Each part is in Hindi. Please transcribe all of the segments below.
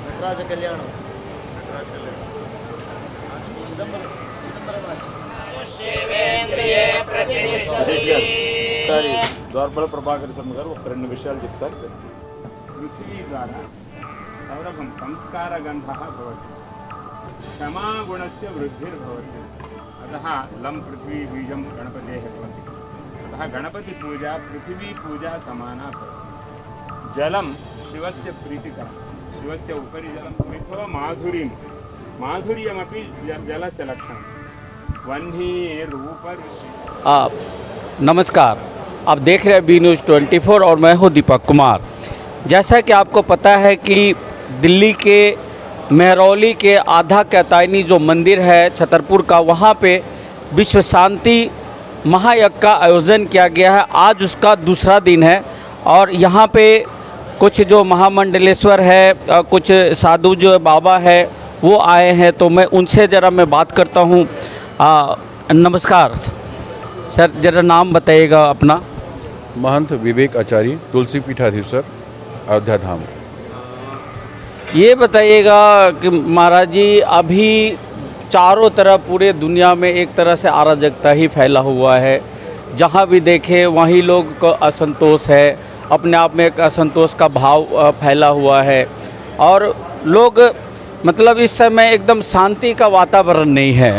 ನಟರಾಜ ಕಲ್ಯಾಣ ಚಿದಂಬರ ఒకసారి దోర్బల ప్రభాకర్ శర్మ గారు ఒక రెండు విషయాలు చెప్తారు. పృథివీ ద్వారా సౌరభం సంస్కారగంధः భవతి, క్షమాగుణस्य వృద్ధిర్భవతి, अतः लं पृथ्वी बीजं गणपतेः भवति, अतः गणपतिपूजा पृथिवीपूजा समाना भवति. जलं शिवस्य प्रीतिकरं, शिवस्य उपरि जलं मिथो माधुर्यं, माधुर्यमपि जलस्य लक्षणं. वह्निरूप नमस्कार, आप देख रहे हैं बी न्यूज़ 24 और मैं हूं दीपक कुमार। जैसा कि आपको पता है कि दिल्ली के मेहरौली के आधा कैतायनी जो मंदिर है छतरपुर का, वहां पे विश्व शांति महायज्ञ का आयोजन किया गया है। आज उसका दूसरा दिन है और यहां पे कुछ जो महामंडलेश्वर है, कुछ साधु जो बाबा है वो आए हैं, तो मैं उनसे ज़रा मैं बात करता हूं। नमस्कार सर, ज़रा नाम बताइएगा अपना। महंत विवेक आचार्य, तुलसी पीठाधीश्वर, अयोध्या धाम। ये बताइएगा कि महाराज जी, अभी चारों तरफ पूरे दुनिया में एक तरह से अराजकता ही फैला हुआ है। जहाँ भी देखे वहीं लोग को असंतोष है, अपने आप में एक असंतोष का भाव फैला हुआ है और लोग मतलब इस समय एकदम शांति का वातावरण नहीं है।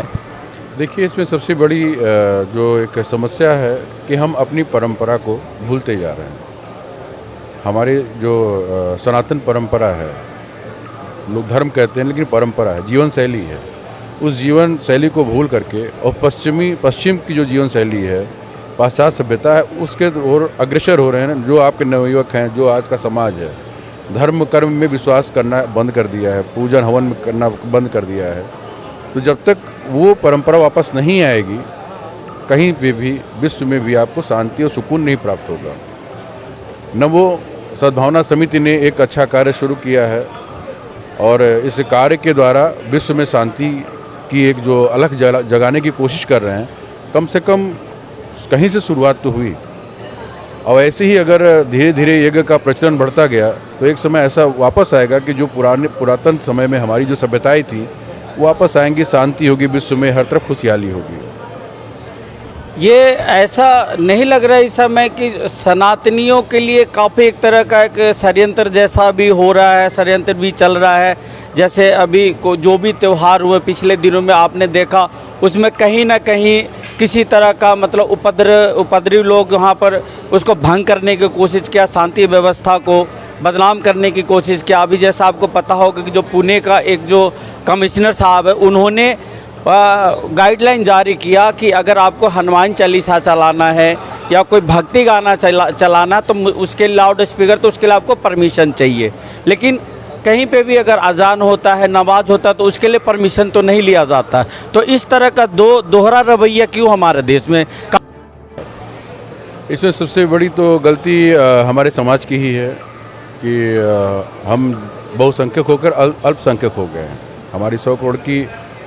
देखिए, इसमें सबसे बड़ी जो एक समस्या है कि हम अपनी परंपरा को भूलते जा रहे हैं। हमारे जो सनातन परंपरा है, लोग धर्म कहते हैं लेकिन परंपरा है, जीवन शैली है, उस जीवन शैली को भूल करके और पश्चिम की जो जीवन शैली है, पाश्चात्य सभ्यता है, उसके ओर अग्रसर हो रहे हैं। जो आपके नवयुवक हैं, जो आज का समाज है, धर्म कर्म में विश्वास करना बंद कर दिया है, पूजन हवन करना बंद कर दिया है। तो जब तक वो परंपरा वापस नहीं आएगी, कहीं पे भी विश्व में भी आपको शांति और सुकून नहीं प्राप्त होगा। नवो सद्भावना समिति ने एक अच्छा कार्य शुरू किया है और इस कार्य के द्वारा विश्व में शांति की एक जो अलख जगाने की कोशिश कर रहे हैं। कम से कम कहीं से शुरुआत तो हुई और ऐसे ही अगर धीरे धीरे यज्ञ का प्रचलन बढ़ता गया तो एक समय ऐसा वापस आएगा कि जो पुरातन समय में हमारी जो सभ्यताएं थी वापस आएंगी, शांति होगी, विश्व में हर तरफ खुशहाली होगी। ये ऐसा नहीं लग रहा है इस समय कि सनातनियों के लिए काफ़ी एक तरह का एक षड्यंत्र जैसा भी हो रहा है, षड्यंत्र भी चल रहा है। जैसे अभी को जो भी त्यौहार हुए पिछले दिनों में आपने देखा, उसमें कहीं ना कहीं किसी तरह का मतलब उपद्रवी लोग वहाँ पर उसको भंग करने की कोशिश किया, शांति व्यवस्था को बदनाम करने की कोशिश किया। अभी जैसा आपको पता होगा कि जो पुणे का एक जो कमिश्नर साहब है, उन्होंने गाइडलाइन जारी किया कि अगर आपको हनुमान चालीसा चलाना है या कोई भक्ति गाना चलाना तो उसके लाउड स्पीकर, तो उसके लिए आपको परमिशन चाहिए। लेकिन कहीं पे भी अगर अजान होता है, नमाज होता है, तो उसके लिए परमिशन तो नहीं लिया जाता। तो इस तरह का दोहरा रवैया क्यों हमारे देश में? इसमें सबसे बड़ी तो गलती हमारे समाज की ही है कि हम बहुसंख्यक होकर अल्पसंख्यक हो गए हैं। हमारी 100 करोड़ की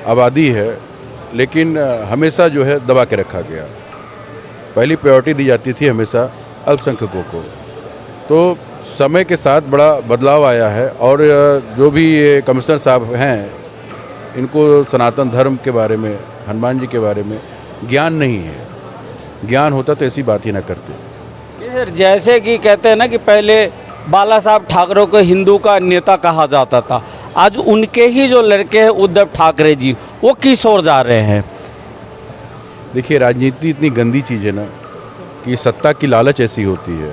आबादी है, लेकिन हमेशा जो है दबा के रखा गया। पहली प्रायोरिटी दी जाती थी हमेशा अल्पसंख्यकों को। तो समय के साथ बड़ा बदलाव आया है और जो भी ये कमिश्नर साहब हैं, इनको सनातन धर्म के बारे में, हनुमान जी के बारे में ज्ञान नहीं है। ज्ञान होता तो ऐसी बात ही ना करते। जैसे कि कहते हैं ना कि पहले बाला साहब ठाकरे को हिंदू का नेता कहा जाता था, आज उनके ही जो लड़के हैं उद्धव ठाकरे जी, वो किस ओर जा रहे हैं? देखिए, राजनीति इतनी गंदी चीज़ है ना कि सत्ता की लालच ऐसी होती है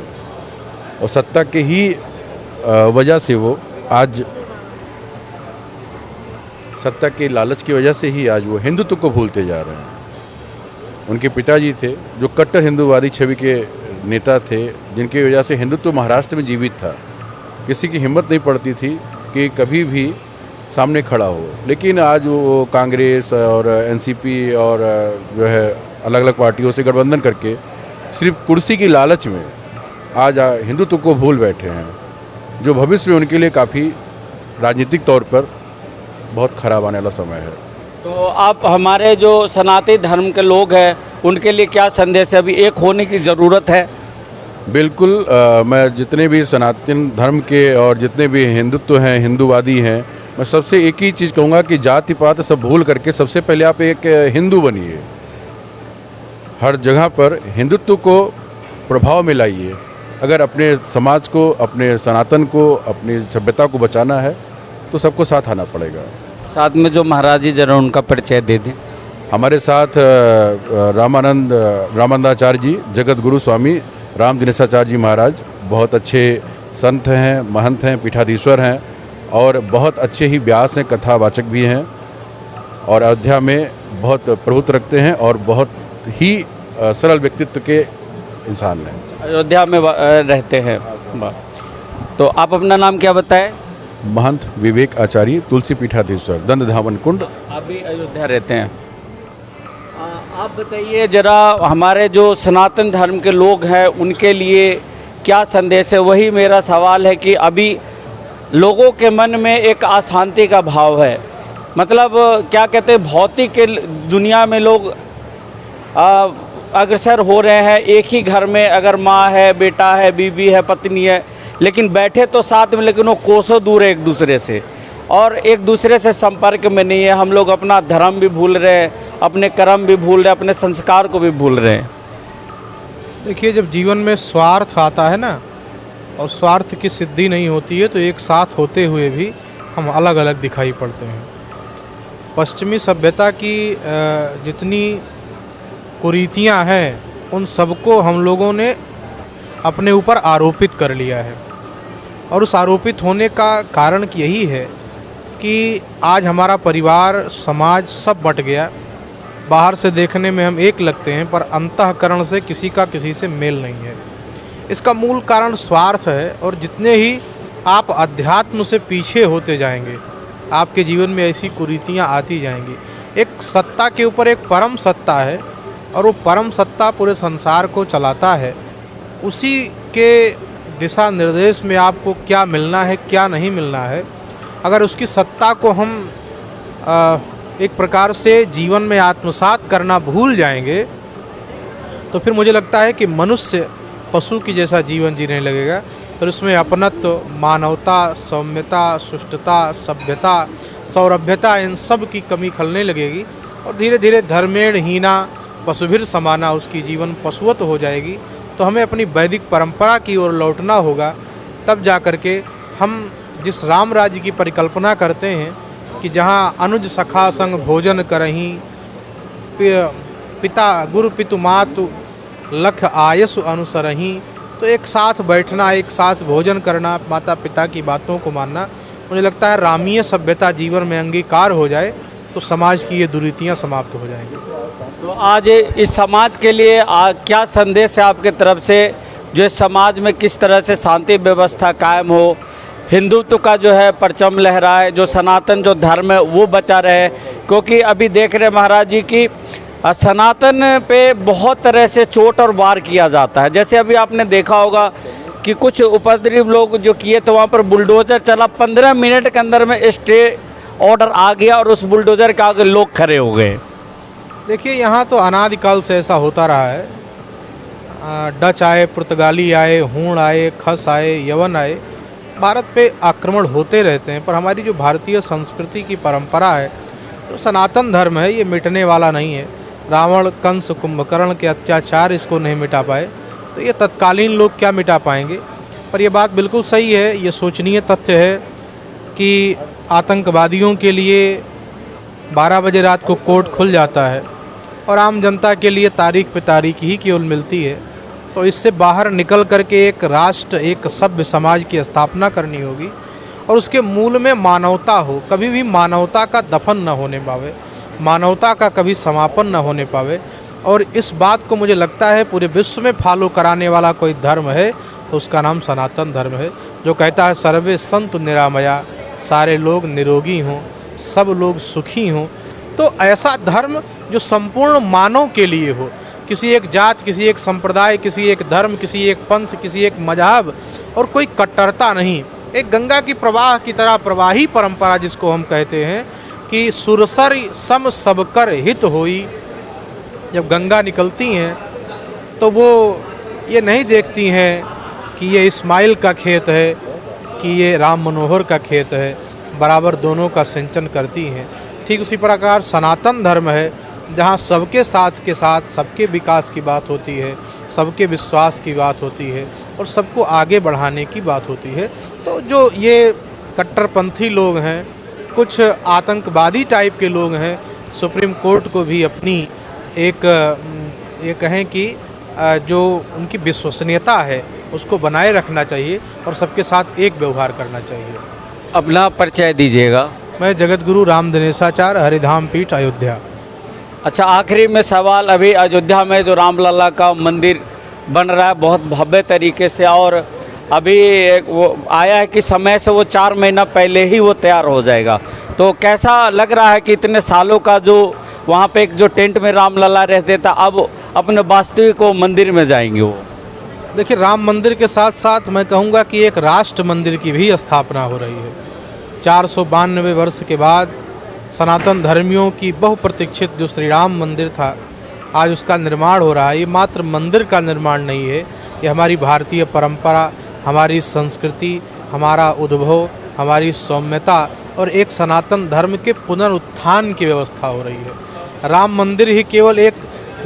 और सत्ता के ही वजह से वो आज सत्ता के लालच की वजह से ही आज वो हिंदुत्व को भूलते जा रहे हैं। उनके पिताजी थे जो कट्टर हिंदूवादी छवि के नेता थे, जिनकी वजह से हिंदुत्व महाराष्ट्र में जीवित था। किसी की हिम्मत नहीं पड़ती थी कि कभी भी सामने खड़ा हो। लेकिन आज वो कांग्रेस और एनसीपी और जो है अलग अलग पार्टियों से गठबंधन करके सिर्फ कुर्सी की लालच में आज हिंदुत्व को भूल बैठे हैं, जो भविष्य में उनके लिए काफ़ी राजनीतिक तौर पर बहुत खराब आने वाला समय है। तो आप हमारे जो सनातन धर्म के लोग हैं उनके लिए क्या संदेश है? अभी एक होने की ज़रूरत है। बिल्कुल मैं जितने भी सनातन धर्म के और जितने भी हिंदुत्व हैं, हिंदूवादी हैं, मैं सबसे एक ही चीज़ कहूँगा कि जाति पात सब भूल करके सबसे पहले आप एक हिंदू बनिए। हर जगह पर हिंदुत्व को प्रभाव में लाइए। अगर अपने समाज को, अपने सनातन को, अपनी सभ्यता को बचाना है तो सबको साथ आना पड़ेगा। साथ में जो महाराज जी जरा उनका परिचय दे दें। हमारे साथ रामानंदाचार्य जी, जगत गुरु स्वामी राम दिनेशाचार्य जी महाराज बहुत अच्छे संत हैं, महंत हैं, पीठाधीश्वर हैं और बहुत अच्छे ही व्यास हैं, कथावाचक भी हैं और अयोध्या में बहुत प्रभुत्व रखते हैं और बहुत ही सरल व्यक्तित्व के इंसान हैं। अयोध्या में रहते हैं। तो आप अपना नाम क्या बताएं? महंत विवेक आचार्य, तुलसी पीठाधीश्वर, दंड धावन कुंड। आप भी अयोध्या रहते हैं। आप बताइए जरा, हमारे जो सनातन धर्म के लोग हैं उनके लिए क्या संदेश है? वही मेरा सवाल है कि अभी लोगों के मन में एक अशांति का भाव है। मतलब क्या कहते हैं, भौतिक के दुनिया में लोग अग्रसर हो रहे हैं। एक ही घर में अगर माँ है, बेटा है, बीवी है, पत्नी है, लेकिन बैठे तो साथ में, लेकिन वो कोसों दूर है एक दूसरे से और एक दूसरे से संपर्क में नहीं है। हम लोग अपना धर्म भी भूल रहे हैं, अपने कर्म भी भूल रहे हैं, अपने संस्कार को भी भूल रहे हैं। देखिए, जब जीवन में स्वार्थ आता है ना और स्वार्थ की सिद्धि नहीं होती है तो एक साथ होते हुए भी हम अलग अलग दिखाई पड़ते हैं। पश्चिमी सभ्यता की जितनी कुरीतियां हैं उन सबको हम लोगों ने अपने ऊपर आरोपित कर लिया है और उस आरोपित होने का कारण यही है कि आज हमारा परिवार, समाज सब बट गया। बाहर से देखने में हम एक लगते हैं पर अंतःकरण से किसी का किसी से मेल नहीं है। इसका मूल कारण स्वार्थ है और जितने ही आप अध्यात्म से पीछे होते जाएंगे आपके जीवन में ऐसी कुरीतियां आती जाएंगी। एक सत्ता के ऊपर एक परम सत्ता है और वो परम सत्ता पूरे संसार को चलाता है। उसी के दिशा निर्देश में आपको क्या मिलना है, क्या नहीं मिलना है, अगर उसकी सत्ता को हम एक प्रकार से जीवन में आत्मसात करना भूल जाएंगे तो फिर मुझे लगता है कि मनुष्य पशु की जैसा जीवन जीने लगेगा। तो इसमें अपनत्व, मानवता, सौम्यता, सुष्ठुता, सभ्यता, सौरभ्यता, इन सब की कमी खलने लगेगी और धीरे धीरे धर्मेण हीना पशुभिर समाना, उसकी जीवन पशुवत हो जाएगी। तो हमें अपनी वैदिक परंपरा की ओर लौटना होगा। तब जा कर के हम जिस राम राज्य की परिकल्पना करते हैं कि जहाँ अनुज सखा संग भोजन करहीं, पिता गुरु पितु मातु लख आयसु अनुसरहीं, तो एक साथ बैठना, एक साथ भोजन करना, माता पिता की बातों को मानना, मुझे लगता है रामीय सभ्यता जीवन में अंगीकार हो जाए तो समाज की ये दुरीतियाँ समाप्त हो जाएंगी। तो आज इस समाज के लिए क्या संदेश है आपके तरफ से, जो इस समाज में किस तरह से शांति व्यवस्था कायम हो, हिंदुत्व का जो है परचम लहराए, जो सनातन जो धर्म है वो बचा रहे? क्योंकि अभी देख रहे महाराज जी की सनातन पे बहुत तरह से चोट और वार किया जाता है। जैसे अभी आपने देखा होगा कि कुछ उपद्रवी लोग जो किए तो वहाँ पर बुलडोज़र चला, 15 मिनट के अंदर में स्टे ऑर्डर आ गया और उस बुलडोज़र के आगे लोग खड़े हो गए। देखिए, यहाँ तो अनादिकाल से ऐसा होता रहा है। डच आए, पुर्तगाली आए, हूण आए, खस आए, यवन आए, भारत पे आक्रमण होते रहते हैं। पर हमारी जो भारतीय संस्कृति की परंपरा है, जो सनातन धर्म है, ये मिटने वाला नहीं है। रावण, कंस, कुंभकर्ण के अत्याचार इसको नहीं मिटा पाए तो ये तत्कालीन लोग क्या मिटा पाएंगे। पर ये बात बिल्कुल सही है, ये सोचनीय तथ्य है कि आतंकवादियों के लिए 12 बजे रात को कोर्ट खुल जाता है और आम जनता के लिए तारीख पे तारीख ही केवल मिलती है। तो इससे बाहर निकल करके एक राष्ट्र, एक सभ्य समाज की स्थापना करनी होगी और उसके मूल में मानवता हो। कभी भी मानवता का दफन न होने पावे, मानवता का कभी समापन न होने पावे। और इस बात को मुझे लगता है पूरे विश्व में फॉलो कराने वाला कोई धर्म है तो उसका नाम सनातन धर्म है, जो कहता है सर्वे संतु निरामया, सारे लोग निरोगी हों, सब लोग सुखी हों। तो ऐसा धर्म जो संपूर्ण मानव के लिए हो, किसी एक जात, किसी एक संप्रदाय, किसी एक धर्म, किसी एक पंथ, किसी एक मजहब, और कोई कट्टरता नहीं। एक गंगा की प्रवाह की तरह प्रवाही परंपरा जिसको हम कहते हैं कि सुरसर सम सबकर हित होई। जब गंगा निकलती हैं तो वो ये नहीं देखती हैं कि ये इस्माइल का खेत है कि ये राम मनोहर का खेत है, बराबर दोनों का सिंचन करती हैं। ठीक उसी प्रकार सनातन धर्म है, जहाँ सबके साथ के साथ सबके विकास की बात होती है, सबके विश्वास की बात होती है और सबको आगे बढ़ाने की बात होती है। तो जो ये कट्टरपंथी लोग हैं, कुछ आतंकवादी टाइप के लोग हैं, सुप्रीम कोर्ट को भी अपनी एक ये कहें कि जो उनकी विश्वसनीयता है उसको बनाए रखना चाहिए और सबके साथ एक व्यवहार करना चाहिए। अपना परिचय दीजिएगा। मैं जगत गुरु राम दिनेशाचार्य, हरिधाम पीठ, अयोध्या। अच्छा, आखिरी में सवाल, अभी अयोध्या में जो रामलला का मंदिर बन रहा है बहुत भव्य तरीके से, और अभी वो आया है कि समय से वो 4 महीना पहले ही वो तैयार हो जाएगा, तो कैसा लग रहा है कि इतने सालों का जो वहाँ पे एक जो टेंट में रामलला रहते था, अब अपने वास्तविक वो मंदिर में जाएंगे वो? देखिए, राम मंदिर के साथ साथ मैं कहूँगा कि एक राष्ट्र मंदिर की भी स्थापना हो रही है। 492 वर्ष के बाद सनातन धर्मियों की बहुप्रतीक्षित जो श्री राम मंदिर था, आज उसका निर्माण हो रहा है। ये मात्र मंदिर का निर्माण नहीं है, ये हमारी भारतीय परंपरा, हमारी संस्कृति, हमारा उद्भव, हमारी सौम्यता और एक सनातन धर्म के पुनरुत्थान की व्यवस्था हो रही है। राम मंदिर ही केवल एक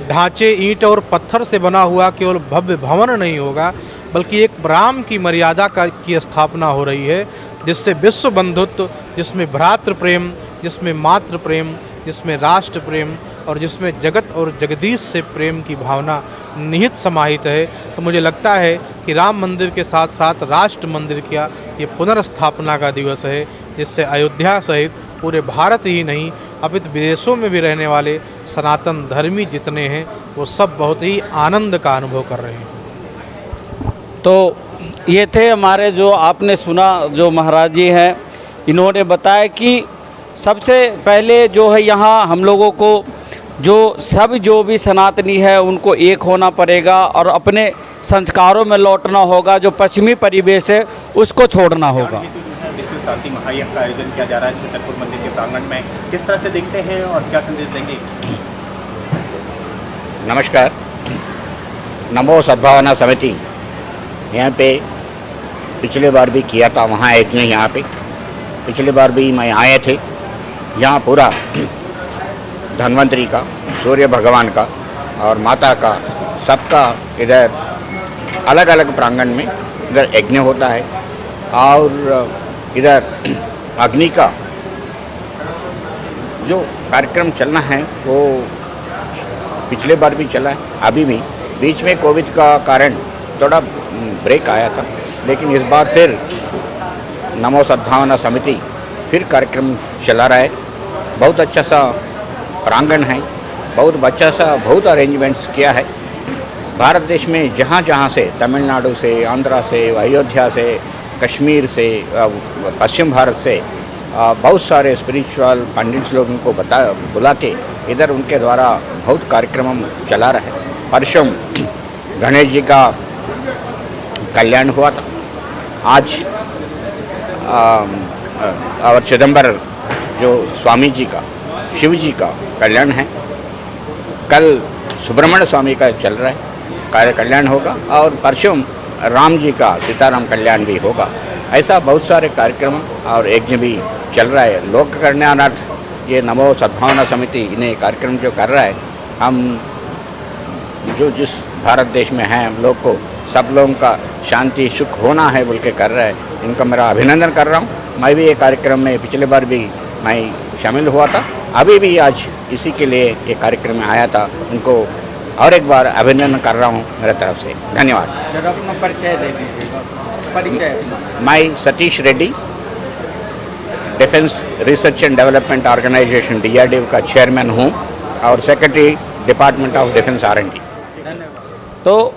ढांचे ईंट और पत्थर से बना हुआ केवल भव्य भवन नहीं होगा, बल्कि एक राम की मर्यादा की स्थापना हो रही है, जिससे विश्व बंधुत्व, जिसमें भ्रातृ प्रेम, जिसमें मातृ प्रेम, जिसमें राष्ट्र प्रेम और जिसमें जगत और जगदीश से प्रेम की भावना निहित समाहित है। तो मुझे लगता है कि राम मंदिर के साथ साथ राष्ट्र मंदिर का ये पुनर्स्थापना का दिवस है, जिससे अयोध्या सहित पूरे भारत ही नहीं अपितु विदेशों में भी रहने वाले सनातन धर्मी जितने हैं वो सब बहुत ही आनंद का अनुभव कर रहे हैं। तो ये थे हमारे जो आपने सुना जो महाराज जी हैं, इन्होंने बताया कि सबसे पहले जो है यहाँ हम लोगों को जो भी सनातनी है उनको एक होना पड़ेगा और अपने संस्कारों में लौटना होगा। जो पश्चिमी परिवेश है उसको छोड़ना होगा। विश्व शांति महायज्ञ का आयोजन किया जा रहा है छतरपुर मंदिर के प्रांगण में, किस तरह से देखते हैं और क्या संदेश देंगे? नमस्कार। नमो सद्भावना समिति यहाँ पे पिछले बार भी किया था, वहाँ एक नहीं, यहाँ पे पिछले बार भी मैं आए थे। यहाँ पूरा धन्वंतरी का, सूर्य भगवान का और माता का, सबका इधर अलग अलग प्रांगण में इधर यज्ञ होता है और इधर अग्नि का जो कार्यक्रम चलना है वो पिछले बार भी चला है, अभी भी। बीच में कोविड का कारण थोड़ा ब्रेक आया था, लेकिन इस बार फिर नमो सद्भावना समिति फिर कार्यक्रम चला रहा है। बहुत अच्छा सा प्रांगण है, बहुत अच्छा सा बहुत अरेंजमेंट्स किया है। भारत देश में जहाँ जहाँ से, तमिलनाडु से, आंध्रा से, अयोध्या से, कश्मीर से, पश्चिम भारत से बहुत सारे स्पिरिचुअल पंडित्स लोगों को बुला के इधर उनके द्वारा बहुत कार्यक्रम चला रहा है। परसों गणेश जी का कल्याण हुआ था, आज और चिदम्बर जो स्वामी जी का, शिव जी का कल्याण है। कल सुब्रमण्य स्वामी का चल रहा है, कार्य कल्याण होगा और परसों राम जी का सीताराम कल्याण भी होगा। ऐसा बहुत सारे कार्यक्रम और यज्ञ भी चल रहा है। लोक कल्याणार्थ ये नमो सद्भावना समिति इन्हें कार्यक्रम जो कर रहा है, हम जो जिस भारत देश में हैं हम लोग को, सब लोगों का शांति सुख होना है बोल के कर रहा है। इनका मेरा अभिनंदन कर रहा हूँ। मैं भी ये कार्यक्रम में पिछले बार भी मैं शामिल हुआ था, अभी भी आज इसी के लिए ये कार्यक्रम में आया था। उनको और एक बार अभिनंदन कर रहा हूँ मेरे तरफ से। धन्यवाद। अपना परिचय दे दीजिएगा। परिचय। मैं Satish Reddy, defence research and development organisation DRDO का चेयरमैन हूँ और secretary department of defence R&D। तो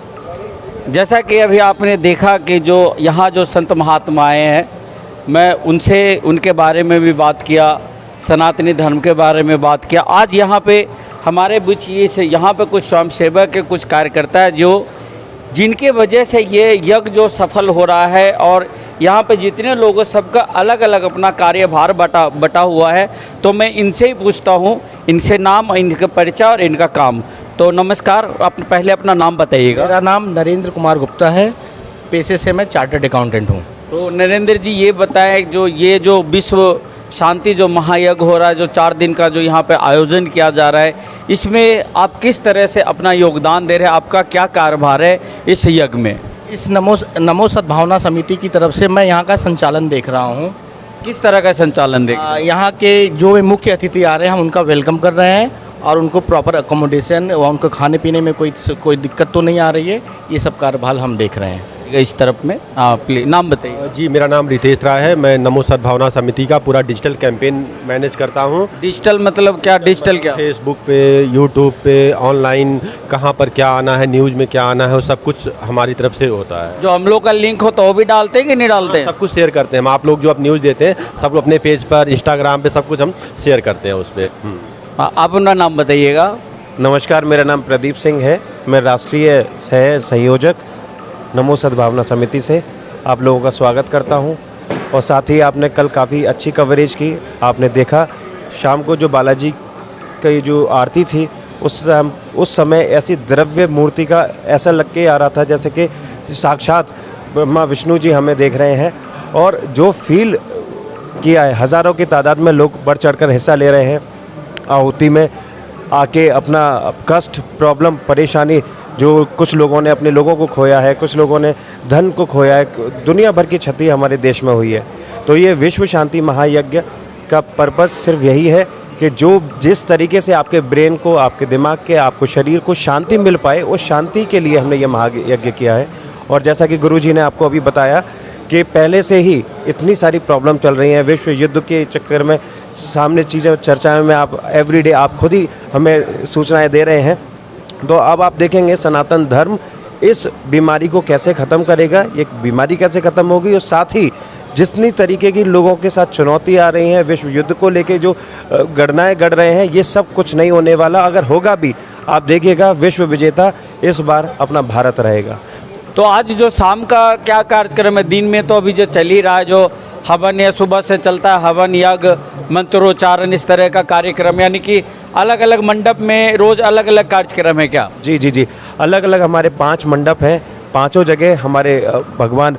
जैसा कि अभी आपने देखा कि जो यहाँ जो संत महात्मा आए हैं, मैं उनसे उनके बारे में भी बात किया, सनातनी धर्म के बारे में बात किया। आज यहाँ पे हमारे बीच यहाँ पे कुछ स्वयंसेवक के कुछ कार्यकर्ता है जो जिनके वजह से ये यज्ञ जो सफल हो रहा है और यहाँ पे जितने लोगों सबका अलग अलग अपना कार्यभार बटा हुआ है। तो मैं इनसे ही पूछता हूँ, इनसे नाम, इनका परिचय और इनका काम। तो नमस्कार, आप पहले अपना नाम बताइएगा। मेरा नाम नरेंद्र कुमार गुप्ता है, पेशे से मैं चार्टर्ड अकाउंटेंट हूँ। तो नरेंद्र जी ये बताएं, जो विश्व शांति जो महायज्ञ हो रहा है, जो 4 दिन का जो यहाँ पे आयोजन किया जा रहा है, इसमें आप किस तरह से अपना योगदान दे रहे हैं? आपका क्या कार्यभार है इस यज्ञ में? इस नमो सद्भावना समिति की तरफ से मैं यहाँ का संचालन देख रहा हूँ। किस तरह का संचालन देख? यहाँ के जो मुख्य अतिथि आ रहे हैं हम उनका वेलकम कर रहे हैं और उनको प्रॉपर अकोमोडेशन व उनको खाने पीने में कोई दिक्कत तो नहीं आ रही है, ये सब कार्यभार हम देख रहे हैं। इस तरफ में प्लीज नाम बताइए। जी, मेरा नाम रितेश राय है। मैं नमो सद्भावना समिति का पूरा डिजिटल कैंपेन मैनेज करता हूँ। डिजिटल मतलब क्या? डिजिटल क्या? फेसबुक पे, यूट्यूब पे, ऑनलाइन कहाँ पर क्या आना है, न्यूज़ में क्या आना है, वो सब कुछ हमारी तरफ से होता है। जो हम लोग का लिंक हो तो वो भी डालते हैं कि नहीं डालते हैं? सब कुछ शेयर करते हैं हम। आप लोग जो आप न्यूज़ देते हैं सब अपने पेज पर, इंस्टाग्राम पे सब कुछ हम शेयर करते हैं उस पर। आप अपना नाम बताइएगा। नमस्कार, मेरा नाम प्रदीप सिंह है। मैं राष्ट्रीय सह संयोजक नमो सद्भावना समिति से आप लोगों का स्वागत करता हूं। और साथ ही आपने कल काफ़ी अच्छी कवरेज की। आपने देखा शाम को जो बालाजी की जो आरती थी उस समय ऐसी द्रव्य मूर्ति का ऐसा लग के आ रहा था जैसे कि साक्षात ब्रह्मा विष्णु जी हमें देख रहे हैं। और जो फील किया है, हज़ारों की तादाद में लोग बढ़ चढ़कर हिस्सा ले रहे हैं आहुति में, आके अपना कष्ट, प्रॉब्लम, परेशानी, जो कुछ लोगों ने अपने लोगों को खोया है, कुछ लोगों ने धन को खोया है, दुनिया भर की क्षति हमारे देश में हुई है। तो ये विश्व शांति महायज्ञ का पर्पस सिर्फ यही है कि जो जिस तरीके से आपके ब्रेन को, आपके दिमाग के, आपको शरीर को शांति मिल पाए, उस शांति के लिए हमने ये महायज्ञ किया है। और जैसा कि गुरुजी ने आपको अभी बताया कि पहले से ही इतनी सारी प्रॉब्लम चल रही हैं विश्व युद्ध के चक्कर में, सामने चीज़ें चर्चा में आप एवरीडे आप खुद ही हमें सूचनाएं दे रहे हैं। तो अब आप देखेंगे सनातन धर्म इस बीमारी को कैसे ख़त्म करेगा, ये बीमारी कैसे ख़त्म होगी। और साथ ही जितनी तरीके की लोगों के साथ चुनौती आ रही हैं, विश्व युद्ध को लेके जो गणनाएं गढ़ रहे हैं, ये सब कुछ नहीं होने वाला। अगर होगा भी, आप देखिएगा विश्व विजेता इस बार अपना भारत रहेगा। तो आज जो शाम का क्या कार्यक्रम है? दिन में तो अभी जो चल ही रहा है, जो हवन या सुबह से चलता है हवन, यज्ञ, मंत्रोच्चारण, इस तरह का कार्यक्रम, यानी कि अलग अलग मंडप में रोज़ अलग अलग कार्यक्रम है क्या? जी जी जी, अलग अलग हमारे 5 मंडप हैं। 5 जगह हमारे भगवान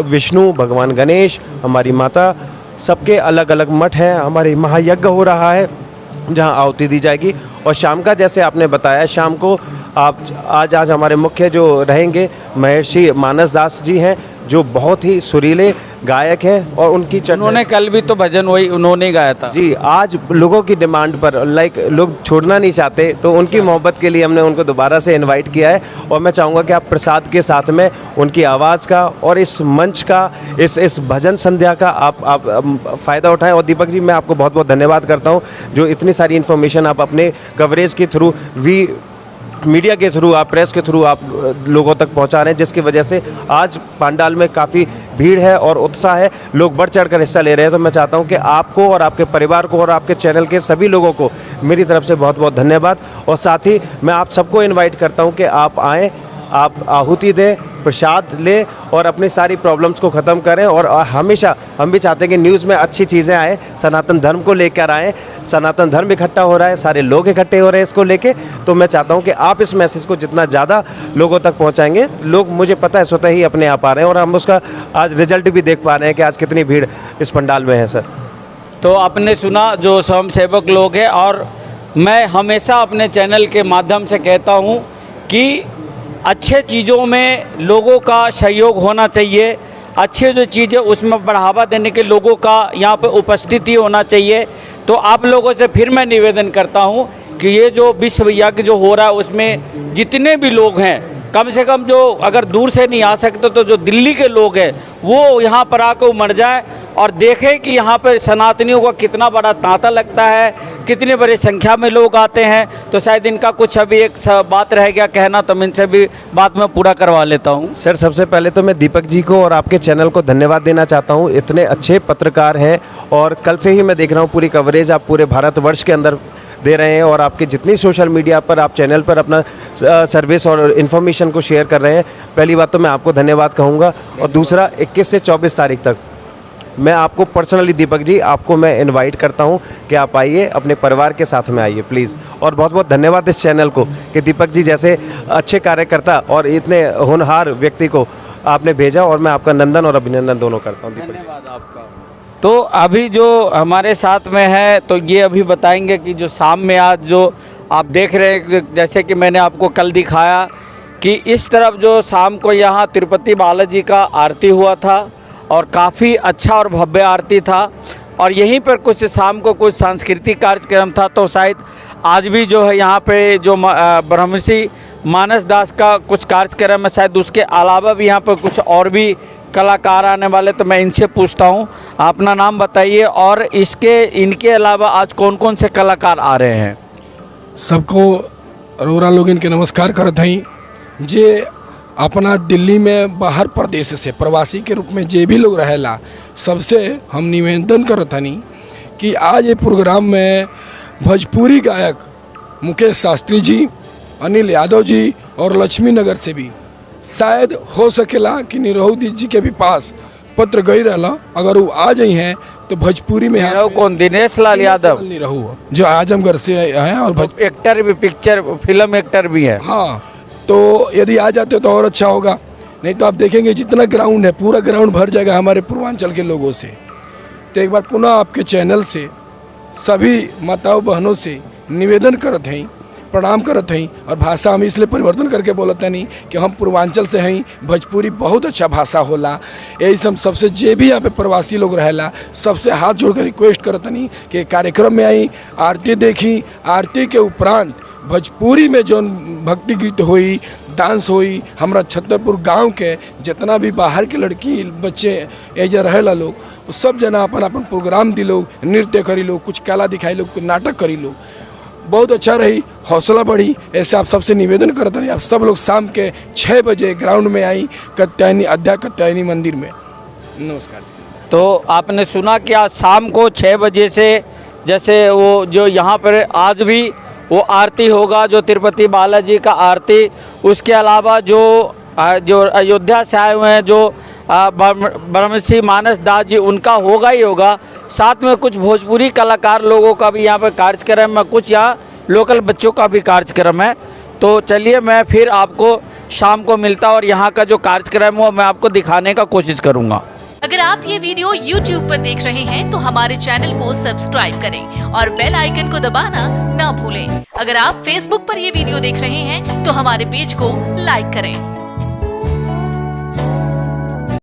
विष्णु, भगवान गणेश, हमारी माता, सबके अलग अलग मठ हैं। हमारे महायज्ञ हो रहा है जहां आहुति दी जाएगी। और शाम का जैसे आपने बताया, शाम को आप आज हमारे मुख्य जो रहेंगे महर्षि मानस दास जी हैं, जो बहुत ही सुरीले गायक हैं। और उनकी उन्होंने कल भी तो भजन वही उन्होंने गाया था। जी, आज लोगों की डिमांड पर लोग छोड़ना नहीं चाहते, तो उनकी मोहब्बत के लिए हमने उनको दोबारा से इनवाइट किया है। और मैं चाहूँगा कि आप प्रसाद के साथ में उनकी आवाज़ का और इस मंच का, इस भजन संध्या का आप फ़ायदा उठाएं। और दीपक जी, मैं आपको बहुत बहुत धन्यवाद करता हूँ जो इतनी सारी इन्फॉर्मेशन आप अपने कवरेज के थ्रू, मीडिया के थ्रू, आप प्रेस के थ्रू आप लोगों तक पहुंचा रहे हैं, जिसकी वजह से आज पंडाल में काफ़ी भीड़ है और उत्साह है, लोग बढ़ चढ़कर हिस्सा ले रहे हैं। तो मैं चाहता हूं कि आपको और आपके परिवार को और आपके चैनल के सभी लोगों को मेरी तरफ से बहुत बहुत धन्यवाद। और साथ ही मैं आप सबको इनवाइट करता हूं कि आप आएँ, आप आहुति दें, प्रसाद लें और अपनी सारी प्रॉब्लम्स को ख़त्म करें। और हमेशा हम भी चाहते हैं कि न्यूज़ में अच्छी चीज़ें आएँ, सनातन धर्म को लेकर आएँ। सनातन धर्म इकट्ठा हो रहा है, सारे लोग इकट्ठे हो रहे हैं इसको लेके। तो मैं चाहता हूं कि आप इस मैसेज को जितना ज़्यादा लोगों तक पहुंचाएंगे, लोग, मुझे पता है, स्वतः ही अपने आप आ रहे हैं। और हम उसका आज रिजल्ट भी देख पा रहे हैं कि आज कितनी भीड़ इस पंडाल में है। सर, तो आपने सुना जो स्वयंसेवक लोग हैं, और मैं हमेशा अपने चैनल के माध्यम से कहता हूँ कि अच्छे चीज़ों में लोगों का सहयोग होना चाहिए, अच्छे जो चीज़ें उसमें बढ़ावा देने के लोगों का यहाँ पे उपस्थिति होना चाहिए। तो आप लोगों से फिर मैं निवेदन करता हूँ कि ये जो विश्व यज्ञ जो हो रहा है उसमें जितने भी लोग हैं, कम से कम जो अगर दूर से नहीं आ सकते तो जो दिल्ली के लोग हैं वो यहाँ पर आकर उमड़ जाए और देखें कि यहाँ पर सनातनियों का कितना बड़ा तांता लगता है, कितनी बड़ी संख्या में लोग आते हैं। तो शायद इनका कुछ अभी एक बात रह गया कहना, तो मैं इनसे भी बात में पूरा करवा लेता हूँ। सर, सबसे पहले तो मैं दीपक जी को और आपके चैनल को धन्यवाद देना चाहता हूँ। इतने अच्छे पत्रकार हैं और कल से ही मैं देख रहा हूँ पूरी कवरेज आप पूरे भारतवर्ष के अंदर दे रहे हैं। और आपके जितनी सोशल मीडिया पर आप चैनल पर अपना सर्विस और इन्फॉर्मेशन को शेयर कर रहे हैं, पहली बात तो मैं आपको धन्यवाद कहूँगा। और दूसरा, 21 से 24 तारीख तक मैं आपको पर्सनली दीपक जी आपको मैं इनवाइट करता हूं कि आप आइए, अपने परिवार के साथ में आइए प्लीज़। और बहुत बहुत धन्यवाद इस चैनल को कि दीपक जी जैसे अच्छे कार्यकर्ता और इतने होनहार व्यक्ति को आपने भेजा, और मैं आपका नंदन और अभिनंदन दोनों करता हूँ दीपक जी। धन्यवाद आपका। तो अभी जो हमारे साथ में है तो ये अभी बताएंगे कि जो शाम में आज जो आप देख रहे हैं, जैसे कि मैंने आपको कल दिखाया कि इस तरफ जो शाम को यहाँ तिरुपति बालाजी का आरती हुआ था और काफ़ी अच्छा और भव्य आरती था, और यहीं पर कुछ शाम को कुछ सांस्कृतिक कार्यक्रम था। तो शायद आज भी जो है यहाँ पे जो ब्रह्मश्री मानस दास का कुछ कार्यक्रम है, शायद उसके अलावा भी यहाँ पर कुछ और भी कलाकार आने वाले। तो मैं इनसे पूछता हूँ, अपना नाम बताइए और इनके अलावा आज कौन कौन से कलाकार आ रहे हैं। सबको रोरा लोग इनके नमस्कार करत हई। जे अपना दिल्ली में बाहर प्रदेश से प्रवासी के रूप में जे भी लोग रहेला, सबसे हम निवेदन करत हनी कि आज ये प्रोग्राम में भोजपुरी गायक मुकेश शास्त्री जी, अनिल यादव जी और लक्ष्मी नगर से भी शायद हो सकेला कि निरहुदी जी के भी पास पत्र गई रहला, अगर वो आ जाई हैं तो भोजपुरी में कौन? दिनेश लाल यादव निरहु जो आजमगढ़ से हैं और एक्टर भी, पिक्चर फिल्म एक्टर भी है। हाँ, तो यदि आ जाते तो और अच्छा होगा, नहीं तो आप देखेंगे जितना ग्राउंड है पूरा ग्राउंड भर जाएगा हमारे पूर्वांचल के लोगों से। तो एक बार पुनः आपके चैनल से सभी माताओं बहनों से निवेदन करत हैं, प्रणाम करत हैं, और भाषा हम इसलिए परिवर्तन करके बोलत नहीं कि हम पूर्वांचल से हैं, भोजपुरी बहुत अच्छा भाषा होला। यही सबसे जे भी यहाँ पे प्रवासी लोग रहेला सबसे हाथ जोड़कर रिक्वेस्ट करत नहीं कि कार्यक्रम में आई, आरती देखी, आरती के उपरांत भोजपुरी में जो भक्ति गीत हुई, डांस हुई, हमारा छतरपुर गांव के जितना भी बाहर के लड़की बच्चे एजा रहेला लोग, सब जना अपन अपन प्रोग्राम दी लोग, नृत्य करी लोग, कुछ कला दिखाई लोग, कुछ नाटक करी लोग, बहुत अच्छा रही, हौसला बढ़ी। ऐसे आप सबसे निवेदन करते हैं, आप सब लोग शाम के 6 बजे ग्राउंड में आई कात्यायनी अध्या कात्यायनी मंदिर में। नमस्कार। तो आपने सुना कि आज शाम को 6 बजे से जैसे वो जो यहाँ पर आज भी वो आरती होगा, जो तिरुपति बालाजी का आरती, उसके अलावा जो अयोध्या से आए हुए हैं जो ब्रह्मश्री मानस दास जी, उनका होगा ही होगा। साथ में कुछ भोजपुरी कलाकार लोगों का भी यहाँ पर कार्यक्रम है, कुछ यहाँ लोकल बच्चों का भी कार्यक्रम है। तो चलिए मैं फिर आपको शाम को मिलता और यहाँ का जो कार्यक्रम है मैं आपको दिखाने का कोशिश करूँगा। अगर आप ये वीडियो YouTube पर देख रहे हैं तो हमारे चैनल को सब्सक्राइब करें और बेल आइकन को दबाना ना भूलें। अगर आप Facebook पर ये वीडियो देख रहे हैं तो हमारे पेज को लाइक करें।